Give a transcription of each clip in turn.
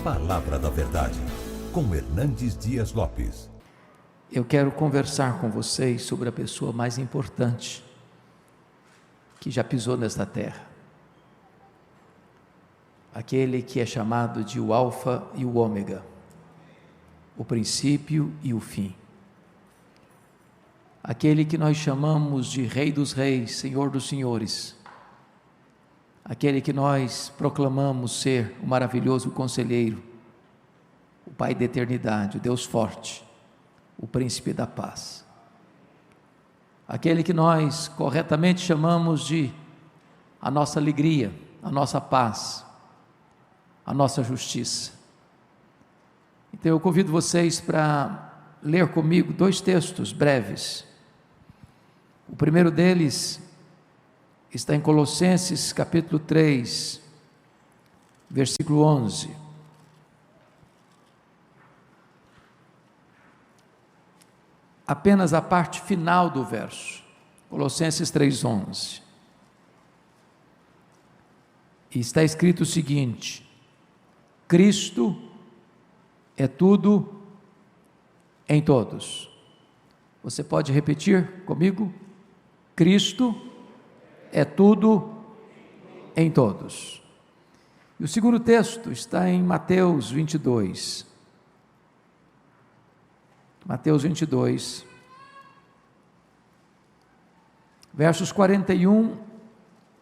Palavra da Verdade, com Hernandes Dias Lopes. Eu quero conversar com vocês sobre a pessoa mais importante que já pisou nesta terra. Aquele que é chamado de o Alfa e o Ômega, o princípio e o fim. Aquele que nós chamamos de Rei dos Reis, Senhor dos Senhores. Aquele que nós proclamamos ser o maravilhoso conselheiro, o Pai da eternidade, o Deus forte, o Príncipe da paz. Aquele que nós corretamente chamamos de a nossa alegria, a nossa paz, a nossa justiça. Então eu convido vocês para ler comigo 2 textos breves. O primeiro deles está em Colossenses capítulo 3, versículo 11. Apenas a parte final do verso, Colossenses 3:11. E está escrito o seguinte: Cristo é tudo em todos. Você pode repetir comigo? Cristo é tudo em todos. E o segundo texto está em Mateus 22. Mateus 22, versos 41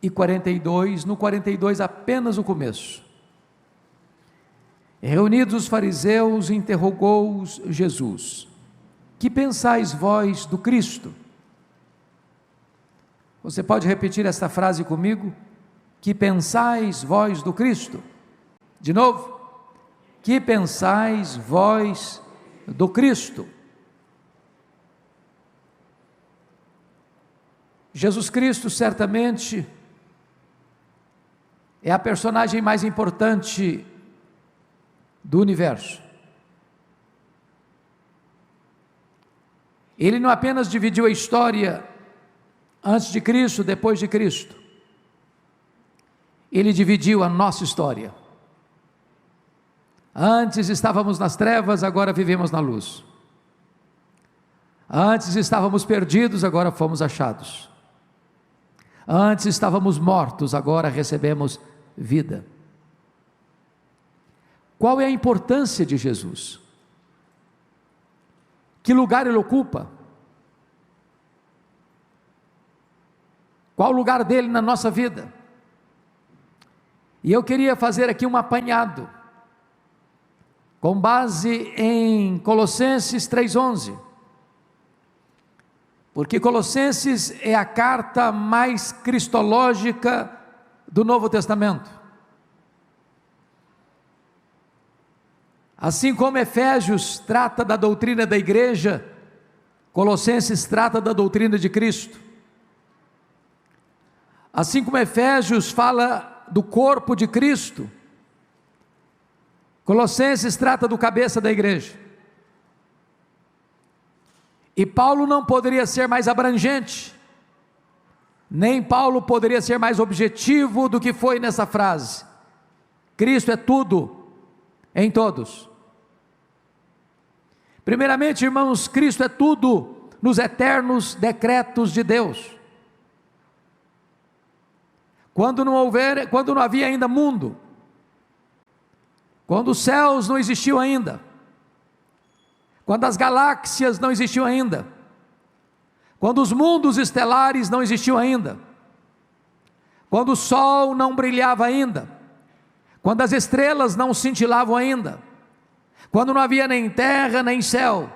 e 42, no 42 apenas o começo. Reunidos os fariseus, interrogou-os Jesus: que pensais vós do Cristo? Você pode repetir esta frase comigo? Que pensais vós do Cristo? De novo. Que pensais vós do Cristo? Jesus Cristo certamente é a personagem mais importante do universo. Ele não apenas dividiu a história antes de Cristo, depois de Cristo. Ele dividiu a nossa história. Antes estávamos nas trevas, agora vivemos na luz. Antes estávamos perdidos, agora fomos achados. Antes estávamos mortos, agora recebemos vida. Qual é a importância de Jesus? Que lugar ele ocupa? Qual o lugar dele na nossa vida? E eu queria fazer aqui um apanhado, com base em Colossenses 3:11, porque Colossenses é a carta mais cristológica do Novo Testamento. Assim como Efésios trata da doutrina da igreja, Colossenses trata da doutrina de Cristo. Assim como Efésios fala do corpo de Cristo, Colossenses trata do cabeça da igreja. E Paulo não poderia ser mais abrangente, nem Paulo poderia ser mais objetivo do que foi nessa frase: Cristo é tudo em todos. Primeiramente, irmãos, Cristo é tudo nos eternos decretos de Deus. Quando não havia ainda mundo, quando os céus não existiam ainda, quando as galáxias não existiam ainda, quando os mundos estelares não existiam ainda, quando o sol não brilhava ainda, quando as estrelas não cintilavam ainda, quando não havia nem terra nem céu,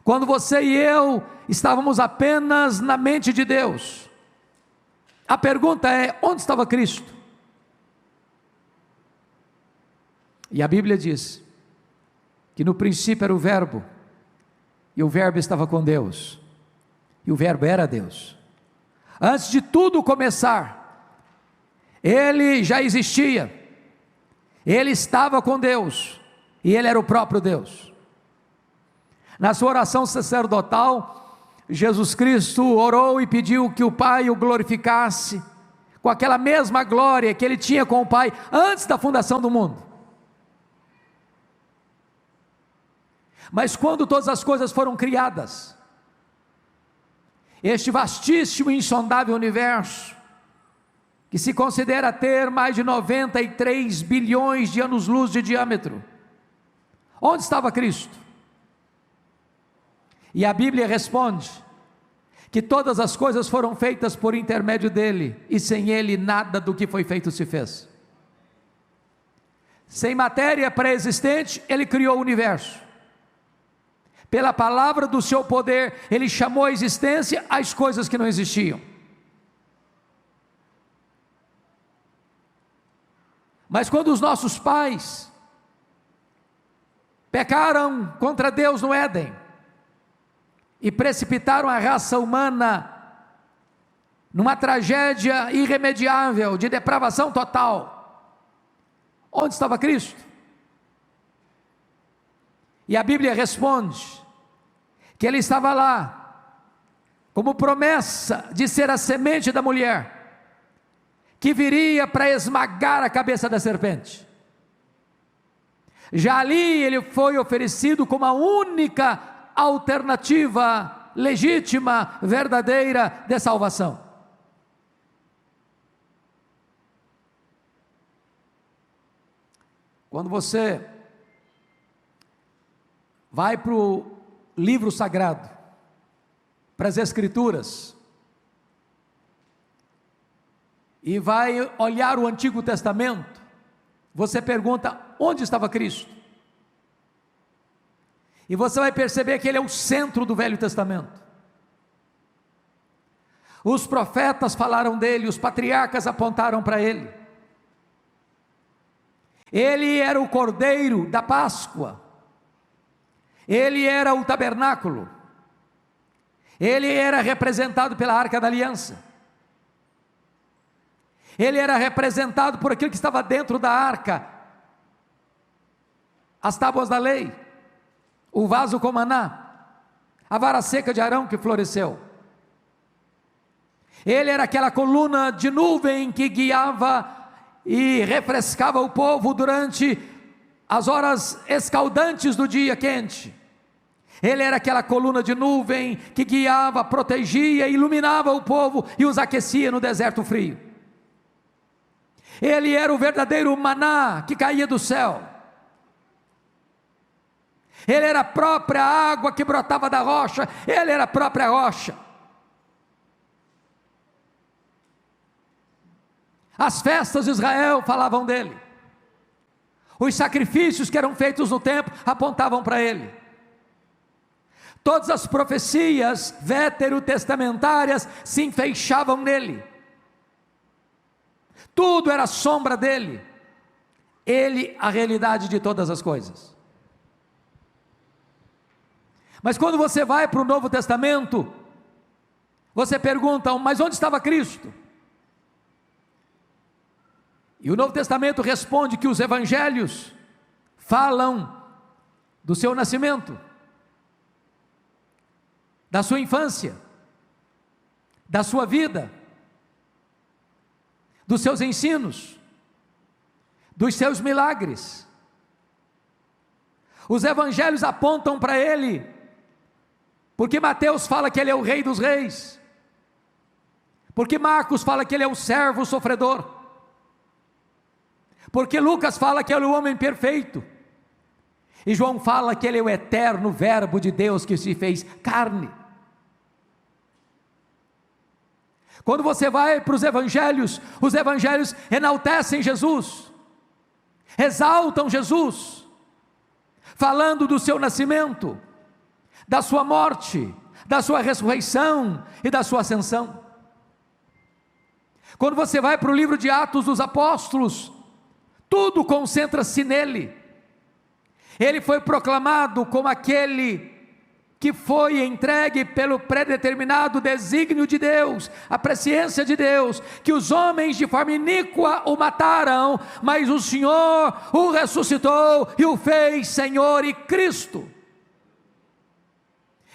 quando você e eu estávamos apenas na mente de Deus, a pergunta é: onde estava Cristo? E a Bíblia diz que no princípio era o Verbo, e o Verbo estava com Deus, e o Verbo era Deus. Antes de tudo começar, Ele já existia, Ele estava com Deus, e Ele era o próprio Deus. Na sua oração sacerdotal, Jesus Cristo orou e pediu que o Pai o glorificasse, com aquela mesma glória que Ele tinha com o Pai, antes da fundação do mundo. Mas quando todas as coisas foram criadas, este vastíssimo e insondável universo, que se considera ter mais de 93 bilhões de anos-luz de diâmetro, onde estava Cristo? E a Bíblia responde que todas as coisas foram feitas por intermédio dele, e sem ele nada do que foi feito se fez. Sem matéria pré-existente, ele criou o universo. Pela palavra do seu poder, ele chamou à existência as coisas que não existiam. Mas quando os nossos pais pecaram contra Deus no Éden, e precipitaram a raça humana numa tragédia irremediável, de depravação total, onde estava Cristo? E a Bíblia responde que ele estava lá, como promessa de ser a semente da mulher, que viria para esmagar a cabeça da serpente. Já ali ele foi oferecido como a única alternativa legítima, verdadeira de salvação. Quando você vai para o livro sagrado, para as Escrituras, e vai olhar o Antigo Testamento, você pergunta: onde estava Cristo? E você vai perceber que ele é o centro do Velho Testamento. Os profetas falaram dele, os patriarcas apontaram para ele. Ele era o cordeiro da Páscoa, ele era o tabernáculo, ele era representado pela Arca da Aliança, ele era representado por aquilo que estava dentro da arca, as tábuas da lei, o vaso com maná, a vara seca de Arão que floresceu. Ele era aquela coluna de nuvem que guiava e refrescava o povo durante as horas escaldantes do dia quente. Ele era aquela coluna de nuvem que guiava, protegia, iluminava o povo e os aquecia no deserto frio. Ele era o verdadeiro maná que caía do céu. Ele era a própria água que brotava da rocha, ele era a própria rocha. As festas de Israel falavam dele, os sacrifícios que eram feitos no templo apontavam para ele, todas as profecias veterotestamentárias se enfeixavam nele, tudo era sombra dele, ele a realidade de todas as coisas. Mas quando você vai para o Novo Testamento, você pergunta: mas onde estava Cristo? E o Novo Testamento responde que os evangelhos falam do seu nascimento, da sua infância, da sua vida, dos seus ensinos, dos seus milagres. Os evangelhos apontam para ele, porque Mateus fala que ele é o Rei dos Reis, porque Marcos fala que ele é o servo sofredor, porque Lucas fala que ele é o homem perfeito, e João fala que ele é o eterno verbo de Deus que se fez carne. Quando você vai para os evangelhos enaltecem Jesus, exaltam Jesus, falando do seu nascimento, da sua morte, da sua ressurreição e da sua ascensão. Quando você vai para o livro de Atos dos Apóstolos, tudo concentra-se nele. Ele foi proclamado como aquele que foi entregue pelo predeterminado desígnio de Deus, a presciência de Deus, que os homens de forma iníqua o mataram, mas o Senhor o ressuscitou e o fez Senhor e Cristo.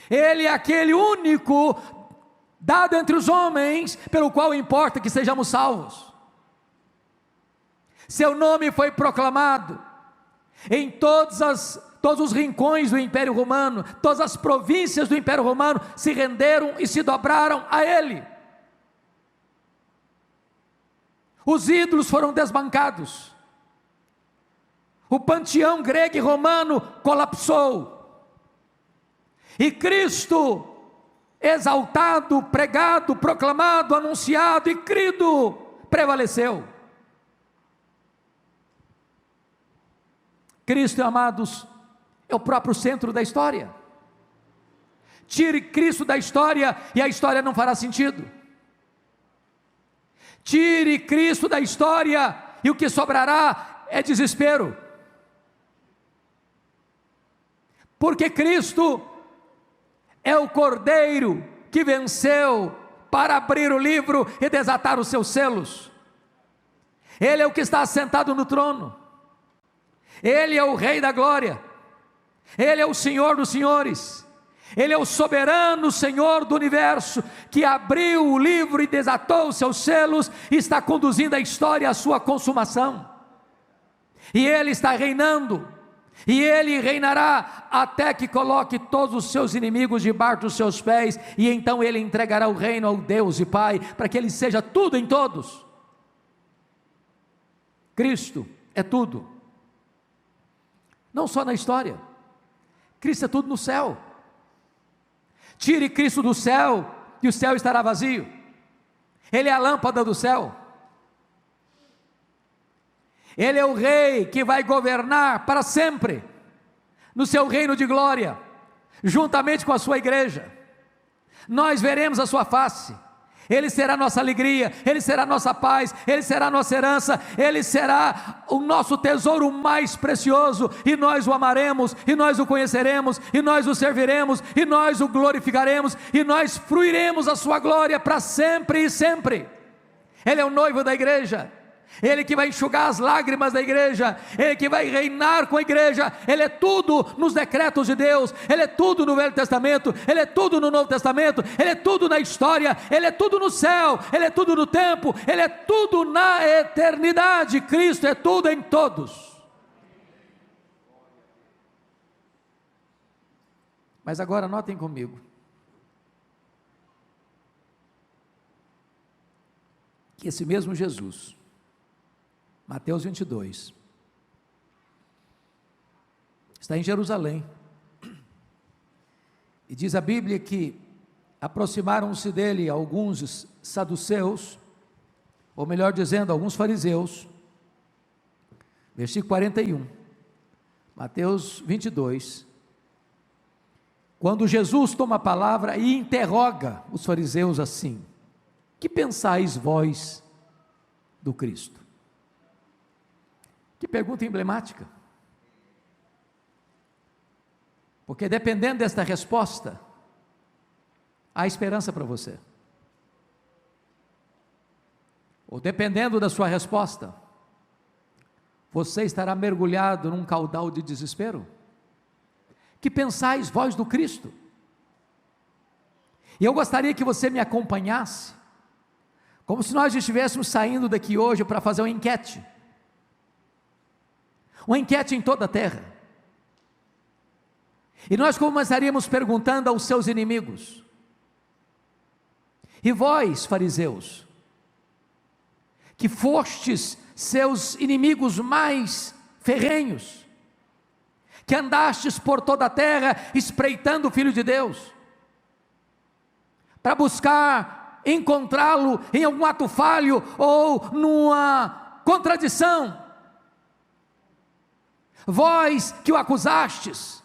Ele é aquele único dado entre os homens, pelo qual importa que sejamos salvos. Seu nome foi proclamado em todas todos os rincões do Império Romano, todas as províncias do Império Romano se renderam e se dobraram a ele. Os ídolos foram desbancados, o panteão grego e romano colapsou, e Cristo, exaltado, pregado, proclamado, anunciado e crido, prevaleceu. Cristo, amados, é o próprio centro da história. Tire Cristo da história e a história não fará sentido. Tire Cristo da história e o que sobrará é desespero. Porque Cristo é o Cordeiro que venceu para abrir o livro e desatar os seus selos. Ele é o que está assentado no trono. Ele é o Rei da glória. Ele é o Senhor dos senhores. Ele é o soberano Senhor do universo, que abriu o livro e desatou os seus selos, e está conduzindo a história à sua consumação. E Ele está reinando, e Ele reinará até que coloque todos os seus inimigos debaixo dos seus pés, e então Ele entregará o reino ao Deus e Pai, para que Ele seja tudo em todos. Cristo é tudo, não só na história. Cristo é tudo no céu. Tire Cristo do céu e o céu estará vazio. Ele é a lâmpada do céu. Ele é o rei que vai governar para sempre no seu reino de glória, juntamente com a sua igreja. Nós veremos a sua face. Ele será nossa alegria, Ele será nossa paz, Ele será nossa herança, Ele será o nosso tesouro mais precioso, e nós o amaremos, e nós o conheceremos, e nós o serviremos, e nós o glorificaremos, e nós fruiremos a sua glória para sempre e sempre. Ele é o noivo da igreja, Ele que vai enxugar as lágrimas da igreja, Ele que vai reinar com a igreja. Ele é tudo nos decretos de Deus, Ele é tudo no Velho Testamento, Ele é tudo no Novo Testamento, Ele é tudo na história, Ele é tudo no céu, Ele é tudo no tempo, Ele é tudo na eternidade. Cristo é tudo em todos. Mas agora notem comigo, que esse mesmo Jesus, Mateus 22, está em Jerusalém, e diz a Bíblia que aproximaram-se dele alguns saduceus, ou melhor dizendo, alguns fariseus. Versículo 41, Mateus 22, quando Jesus toma a palavra e interroga os fariseus assim: que pensais vós do Cristo? Que pergunta emblemática, porque dependendo desta resposta, há esperança para você, ou dependendo da sua resposta, você estará mergulhado num caudal de desespero. Que pensais vós do Cristo? E eu gostaria que você me acompanhasse, como se nós estivéssemos saindo daqui hoje para fazer uma enquete em toda a terra, e nós começaríamos perguntando aos seus inimigos: e vós, fariseus, que fostes seus inimigos mais ferrenhos, que andastes por toda a terra espreitando o Filho de Deus, para buscar encontrá-lo em algum ato falho ou numa contradição, vós que o acusastes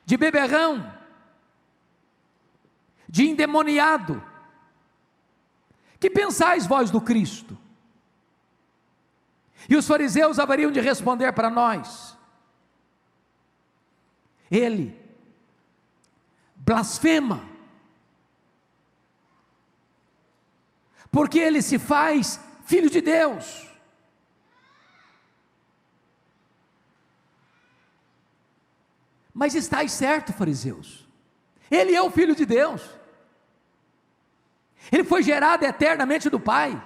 de beberrão, de endemoniado, que pensais vós do Cristo? E os fariseus haveriam de responder para nós: ele blasfema, porque ele se faz Filho de Deus. Mas estáis certo, fariseus, ele é o Filho de Deus, ele foi gerado eternamente do Pai,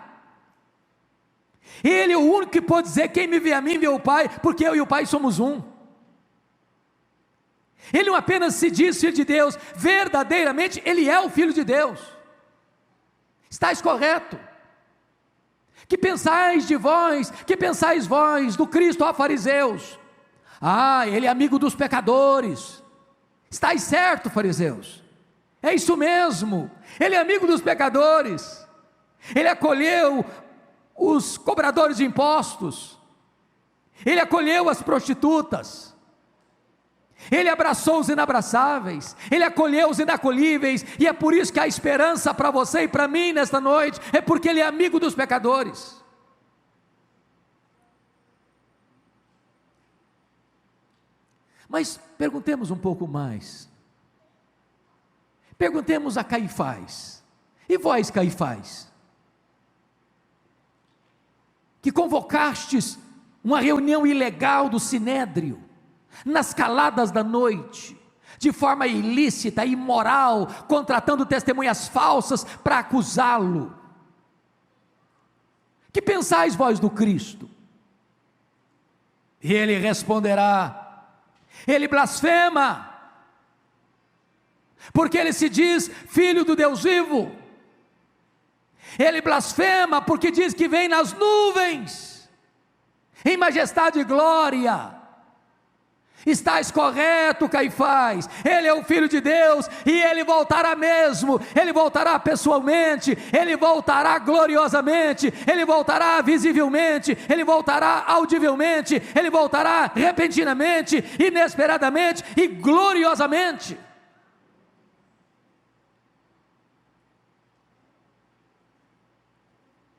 ele é o único que pode dizer: quem me vê a mim, vê o Pai, porque eu e o Pai somos um. Ele não apenas se diz Filho de Deus, verdadeiramente Ele é o Filho de Deus. Estais correto. Que pensais de vós, que pensais vós do Cristo, ó fariseus? Ele é amigo dos pecadores. Estais certo, fariseus. É isso mesmo, Ele é amigo dos pecadores. Ele acolheu os cobradores de impostos, Ele acolheu as prostitutas, Ele abraçou os inabraçáveis, Ele acolheu os inacolhíveis, e é por isso que há esperança para você e para mim nesta noite, é porque Ele é amigo dos pecadores. Mas perguntemos um pouco mais, perguntemos a Caifás: e vós, Caifás, que convocastes uma reunião ilegal do Sinédrio, nas caladas da noite, de forma ilícita, imoral, contratando testemunhas falsas para acusá-lo, que pensais vós do Cristo? E ele responderá: ele blasfema, porque ele se diz Filho do Deus vivo. Ele blasfema porque diz que vem nas nuvens, em majestade e glória. Estás correto, Caifás, Ele é o Filho de Deus, e Ele voltará mesmo, Ele voltará pessoalmente, Ele voltará gloriosamente, Ele voltará visivelmente, Ele voltará audivelmente, Ele voltará repentinamente, inesperadamente e gloriosamente.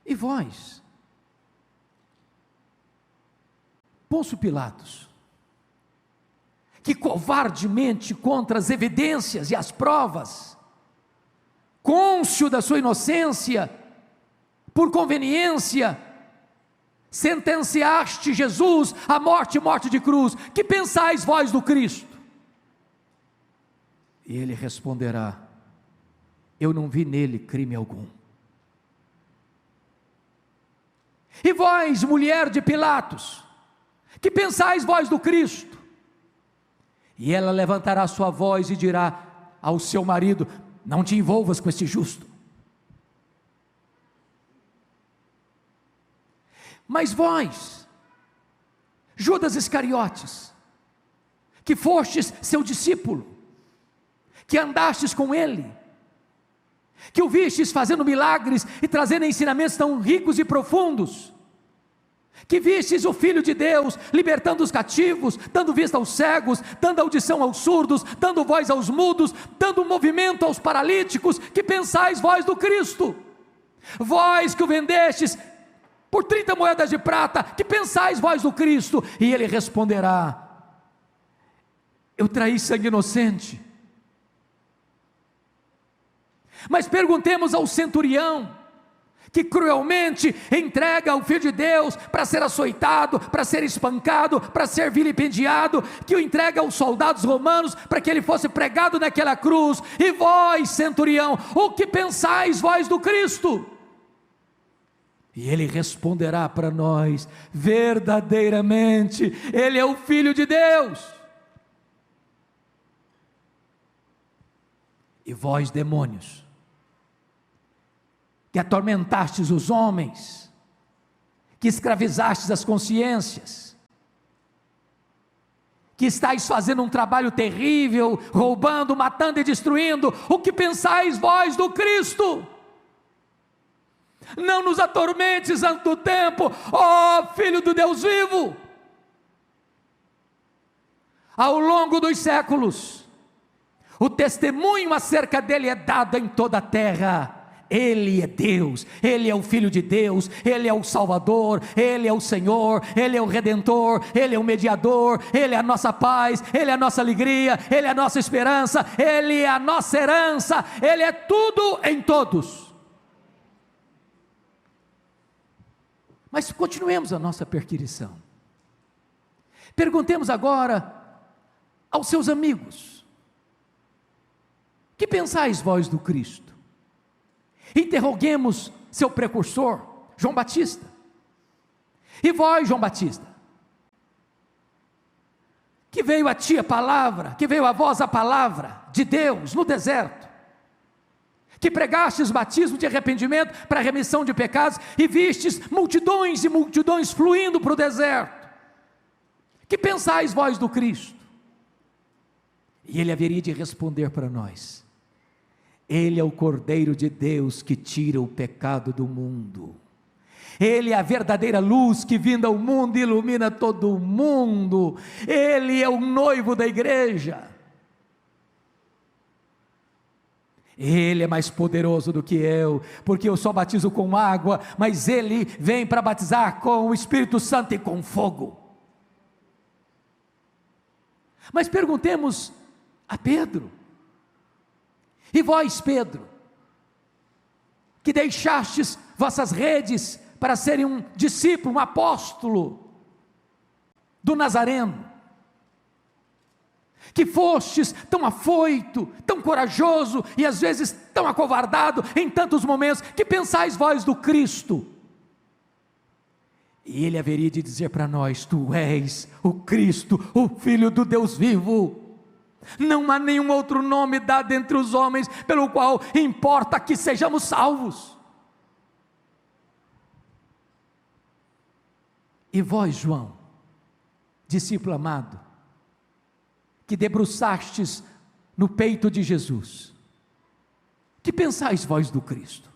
E vós, Pôncio Pilatos, que covardemente contra as evidências e as provas, cônscio da sua inocência, por conveniência, sentenciaste Jesus à morte de cruz, que pensais vós do Cristo? E ele responderá: eu não vi nele crime algum. E vós, mulher de Pilatos, que pensais vós do Cristo? E ela levantará sua voz e dirá ao seu marido: não te envolvas com esse justo. Mas vós, Judas Iscariotes, que fostes seu discípulo, que andastes com ele, que o vistes fazendo milagres e trazendo ensinamentos tão ricos e profundos, que vistes o Filho de Deus libertando os cativos, dando vista aos cegos, dando audição aos surdos, dando voz aos mudos, dando movimento aos paralíticos, que pensais vós do Cristo? Vós que o vendestes por 30 moedas de prata, que pensais vós do Cristo? E ele responderá: eu traí sangue inocente. Mas perguntemos ao centurião, que cruelmente entrega o Filho de Deus para ser açoitado, para ser espancado, para ser vilipendiado, que o entrega aos soldados romanos para que ele fosse pregado naquela cruz. E vós, centurião, o que pensais vós do Cristo? E ele responderá para nós: verdadeiramente ele é o Filho de Deus. E vós, demônios, que atormentastes os homens, que escravizastes as consciências, que estáis fazendo um trabalho terrível, roubando, matando e destruindo, o que pensais vós do Cristo? Não nos atormentes antes do tempo, ó Filho do Deus vivo. Ao longo dos séculos, o testemunho acerca dele é dado em toda a terra. Ele é Deus, Ele é o Filho de Deus, Ele é o Salvador, Ele é o Senhor, Ele é o Redentor, Ele é o Mediador, Ele é a nossa paz, Ele é a nossa alegria, Ele é a nossa esperança, Ele é a nossa herança, Ele é tudo em todos. Mas continuemos a nossa perquisição. Perguntemos agora aos seus amigos: que pensais vós do Cristo? Interroguemos seu precursor, João Batista. E vós, João Batista, que veio a ti a palavra, que veio a vós a palavra de Deus no deserto, que pregastes batismo de arrependimento para a remissão de pecados, e vistes multidões e multidões fluindo para o deserto, que pensais vós do Cristo? E ele haveria de responder para nós: Ele é o Cordeiro de Deus que tira o pecado do mundo. Ele é a verdadeira luz que vindo ao mundo ilumina todo o mundo. Ele é o noivo da igreja. Ele é mais poderoso do que eu, porque eu só batizo com água, mas Ele vem para batizar com o Espírito Santo e com fogo. Mas perguntemos a Pedro: e vós, Pedro, que deixastes vossas redes para serem um discípulo, um apóstolo do Nazareno, que fostes tão afoito, tão corajoso e às vezes tão acovardado em tantos momentos, que pensais vós do Cristo? E ele haveria de dizer para nós: tu és o Cristo, o Filho do Deus vivo. Não há nenhum outro nome dado entre os homens pelo qual importa que sejamos salvos. E vós, João, discípulo amado, que debruçastes no peito de Jesus, que pensais vós do Cristo?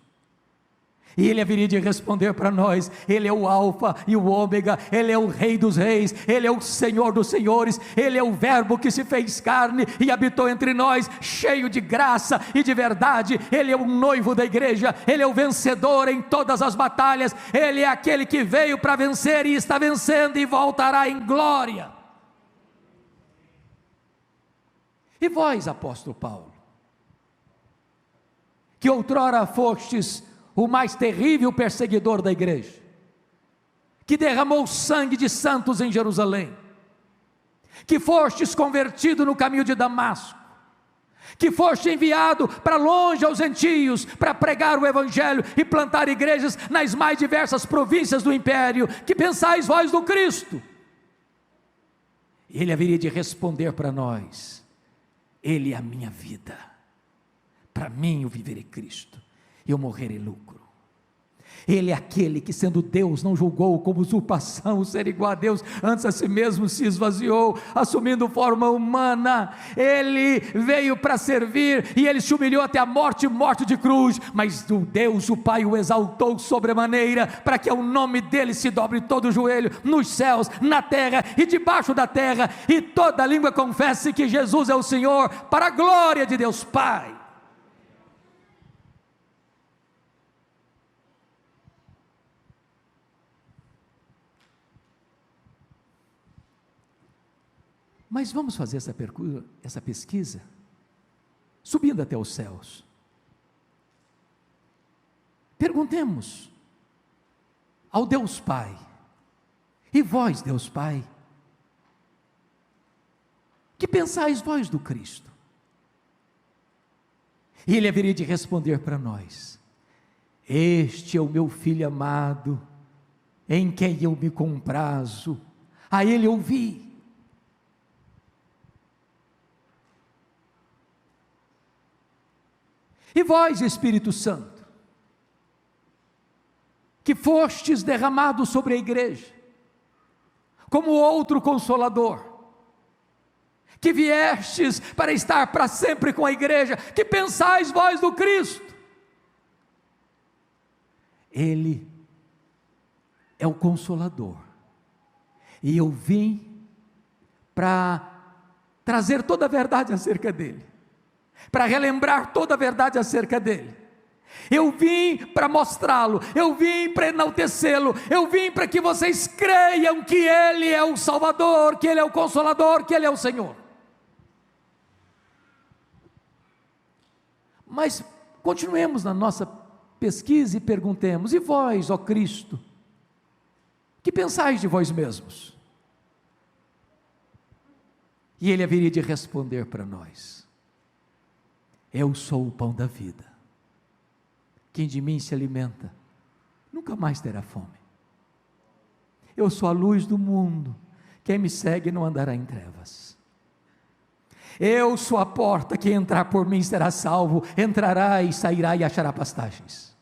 E ele haveria de responder para nós: Ele é o alfa e o ômega, Ele é o Rei dos reis, Ele é o Senhor dos senhores, Ele é o verbo que se fez carne e habitou entre nós, cheio de graça e de verdade. Ele é o noivo da igreja, Ele é o vencedor em todas as batalhas, Ele é aquele que veio para vencer e está vencendo e voltará em glória. E vós, apóstolo Paulo, que outrora fostes o mais terrível perseguidor da igreja, que derramou sangue de santos em Jerusalém, que fostes convertido no caminho de Damasco, que foste enviado para longe aos gentios, para pregar o evangelho e plantar igrejas nas mais diversas províncias do império, que pensais vós do Cristo? Ele haveria de responder para nós: Ele é a minha vida, para mim o viver é Cristo, eu morrer é lucro. Ele é aquele que, sendo Deus, não julgou como usurpação o ser igual a Deus, antes a si mesmo se esvaziou, assumindo forma humana. Ele veio para servir e ele se humilhou até a morte de cruz, mas o Deus, o Pai, o exaltou sobremaneira, para que ao nome dele se dobre todo o joelho, nos céus, na terra e debaixo da terra, e toda língua confesse que Jesus é o Senhor, para a glória de Deus Pai. Mas vamos fazer essa pesquisa, subindo até os céus. Perguntemos ao Deus Pai: e vós, Deus Pai, que pensais vós do Cristo? E ele haveria de responder para nós: Este é o meu Filho amado, em quem eu me comprazo, a ele ouvi. E vós, Espírito Santo, que fostes derramado sobre a igreja, como outro Consolador, que viestes para estar para sempre com a igreja, que pensais vós do Cristo? Ele é o Consolador, e eu vim para trazer toda a verdade acerca dele, para relembrar toda a verdade acerca dele. Eu vim para mostrá-lo, eu vim para enaltecê-lo, eu vim para que vocês creiam que ele é o Salvador, que ele é o Consolador, que ele é o Senhor. Mas continuemos na nossa pesquisa e perguntemos: e vós, ó Cristo, que pensais de vós mesmos? E ele haveria de responder para nós: Eu sou o pão da vida, quem de mim se alimenta, nunca mais terá fome. Eu sou a luz do mundo, Quem me segue não andará em trevas. Eu sou a porta, que entrar por mim será salvo, entrará e sairá e achará pastagens.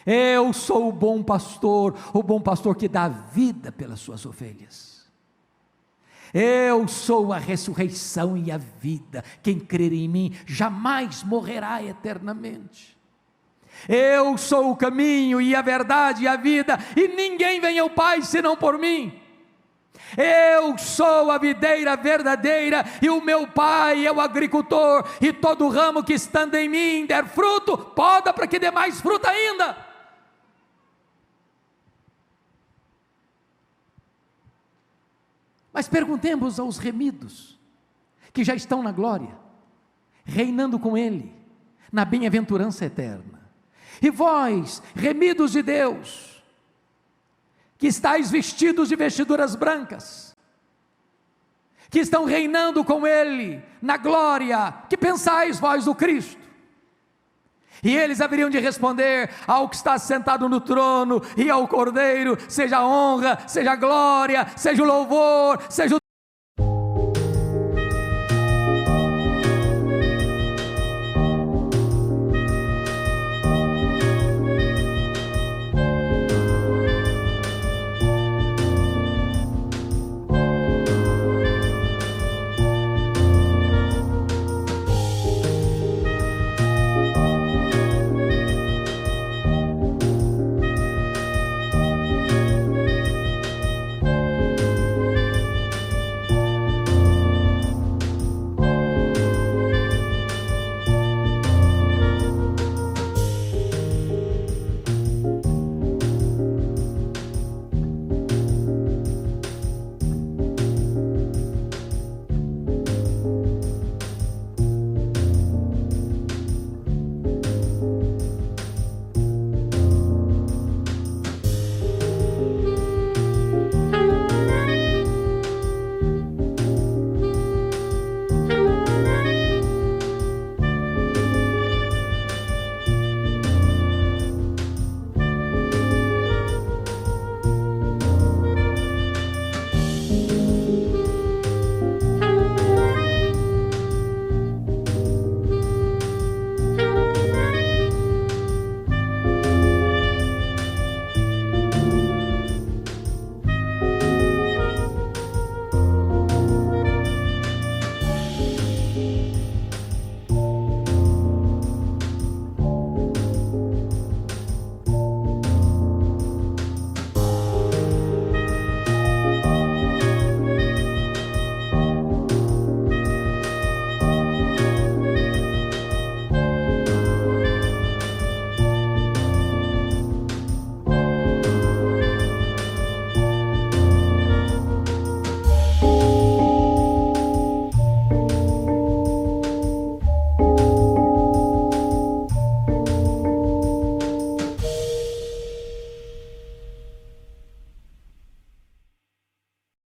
Eu sou o bom pastor que dá vida pelas suas ovelhas. Eu sou a ressurreição e a vida, quem crer em mim jamais morrerá eternamente. Eu sou o caminho e a verdade e a vida, e ninguém vem ao Pai senão por mim. Eu sou a videira verdadeira, e o meu Pai é o agricultor, e todo ramo que estando em mim der fruto, poda para que dê mais fruto ainda. Mas perguntemos aos remidos, que já estão na glória, reinando com Ele, na bem-aventurança eterna. E vós, remidos de Deus, que estáis vestidos de vestiduras brancas, que estão reinando com Ele, na glória, que pensais vós do Cristo? E eles haveriam de responder ao que está sentado no trono e ao Cordeiro, seja a honra, seja a glória, seja o louvor, seja o